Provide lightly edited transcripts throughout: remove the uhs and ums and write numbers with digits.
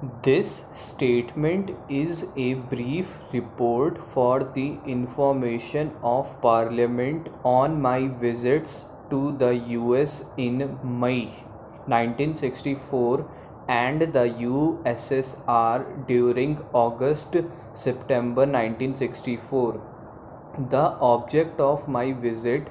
This statement is a brief report for the information of Parliament on my visits to the US in May 1964 and the USSR during August September 1964. The object of my visit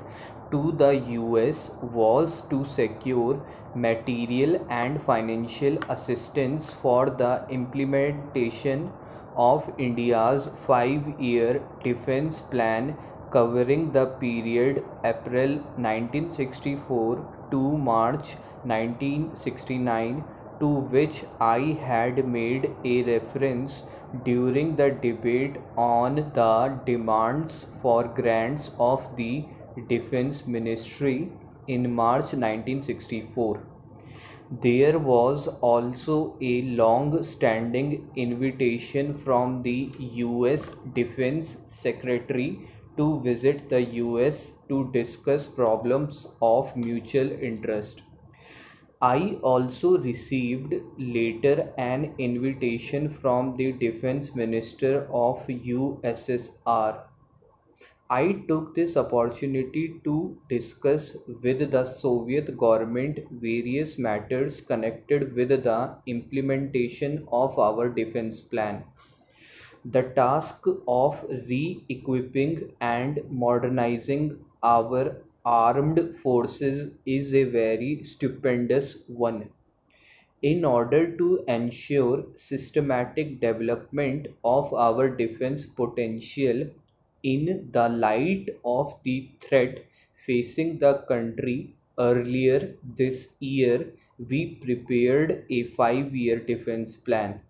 to the US was to secure material and financial assistance for the implementation of India's 5-year defense plan covering the period April 1964 to March 1969, to which I had made a reference during the debate on the demands for grants of the Defense Ministry in March 1964. There was also a long standing invitation from the US Defense Secretary to visit the US to discuss problems of mutual interest. I also received later an invitation from the Defense Minister of USSR. I took this opportunity to discuss with the Soviet government various matters connected with the implementation of our defense plan. The task of re-equipping and modernizing our armed forces is a very stupendous one. In order to ensure systematic development of our defense potential in the light of the threat facing the country earlier this year, we prepared a 5-year defense plan.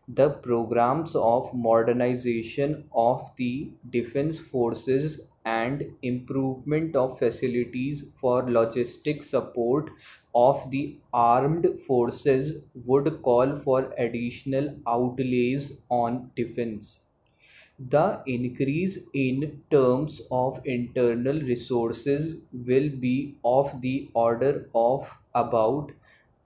The programs of modernization of the defense forces and improvement of facilities for logistic support of the armed forces would call for additional outlays on defense. The increase in terms of internal resources will be of the order of about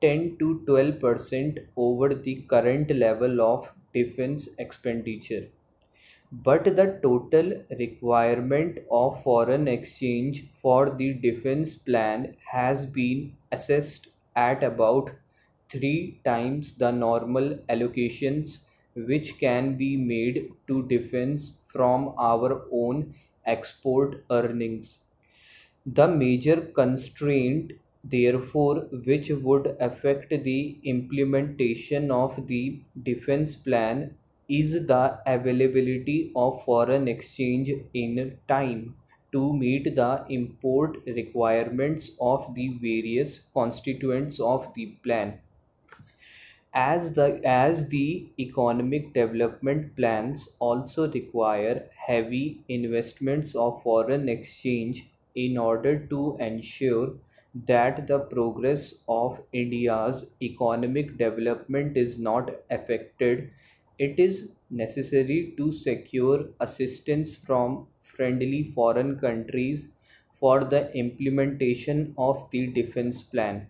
10 to 12% over the current level of defense expenditure. But the total requirement of foreign exchange for the defense plan has been assessed at about 3 times the normal allocations which can be made to defense from our own export earnings. The major constraint, therefore, which would affect the implementation of the defense plan is the availability of foreign exchange in time to meet the import requirements of the various constituents of the plan. As the economic development plans also require heavy investments of foreign exchange in order to ensure that the progress of India's economic development is not affected, it is necessary to secure assistance from friendly foreign countries for the implementation of the defense plan.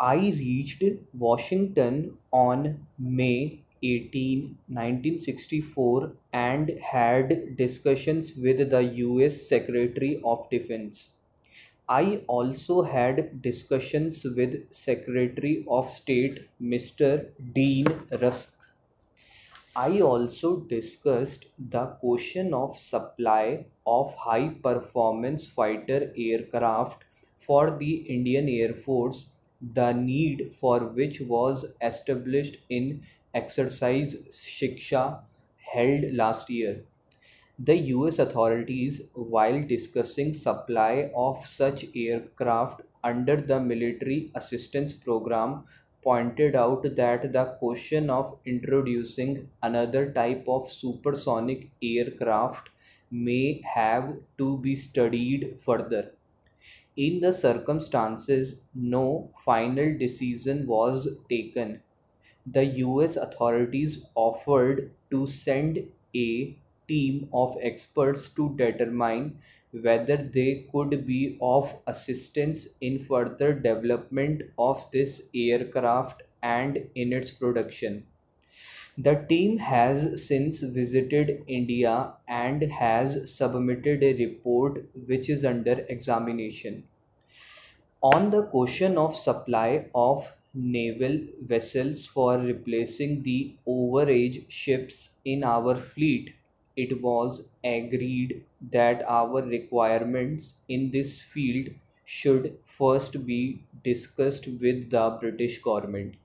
I reached Washington on May 18, 1964 and had discussions with the US Secretary of Defense. I also had discussions with Secretary of State Mr. Dean Rusk. I also discussed the question of supply of high performance fighter aircraft for the Indian Air Force, the need for which was established in exercise Shiksha held last year. The US authorities, while discussing supply of such aircraft under the military assistance program, pointed out that the question of introducing another type of supersonic aircraft may have to be studied further. In the circumstances, no final decision was taken. The US authorities offered to send a team of experts to determine whether they could be of assistance in further development of this aircraft and in its production. The team has since visited India and has submitted a report which is under examination. On the question of supply of naval vessels for replacing the overage ships in our fleet, it was agreed that our requirements in this field should first be discussed with the British government.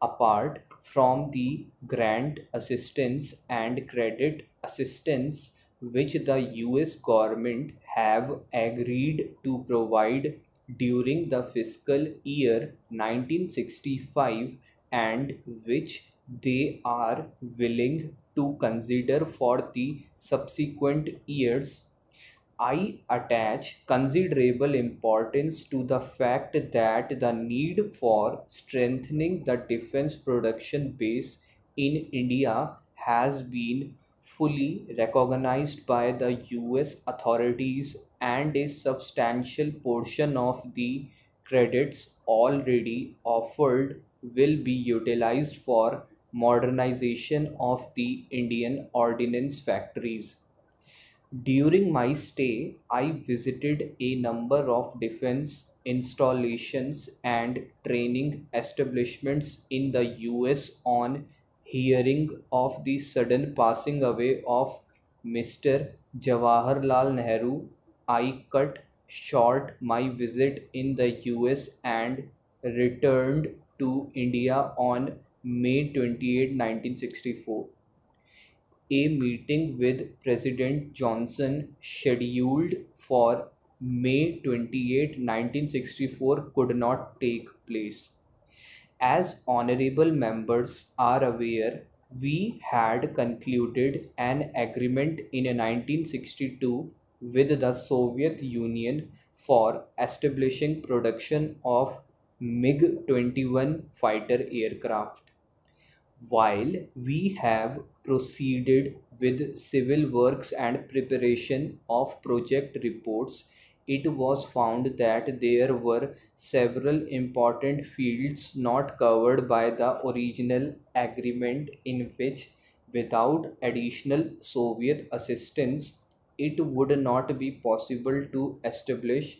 Apart from the grant assistance and credit assistance which the US government have agreed to provide during the fiscal year 1965 and which they are willing to consider for the subsequent years, I attach considerable importance to the fact that the need for strengthening the defense production base in India has been fully recognized by the US authorities, and a substantial portion of the credits already offered will be utilized for modernization of the Indian ordnance factories. During my stay, I visited a number of defense installations and training establishments in the US. On hearing of the sudden passing away of Mr. Jawaharlal Nehru, I cut short my visit in the US and returned to India on May 28, 1964. A meeting with President Johnson scheduled for May 28, 1964 could not take place. As honorable members are aware, we had concluded an agreement in 1962 with the Soviet Union for establishing production of MiG 21 fighter aircraft. While we have proceeded with civil works and preparation of project reports, it was found that there were several important fields not covered by the original agreement, in which, without additional Soviet assistance, it would not be possible to establish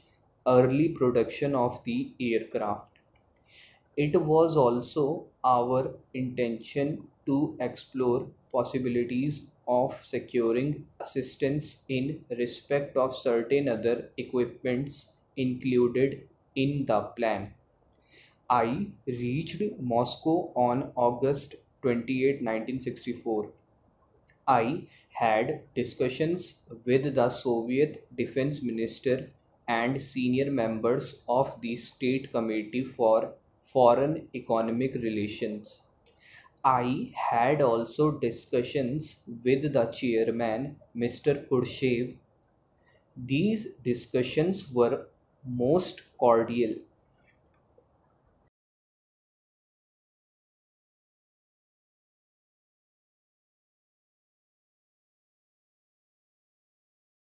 early production of the aircraft. It was also our intention to explore possibilities of securing assistance in respect of certain other equipments included in the plan. I reached Moscow on August 28, 1964. I had discussions with the Soviet defense minister and senior members of the State Committee for Foreign Economic Relations. I had also discussions with the chairman, Mr. Khrushchev. These discussions were most cordial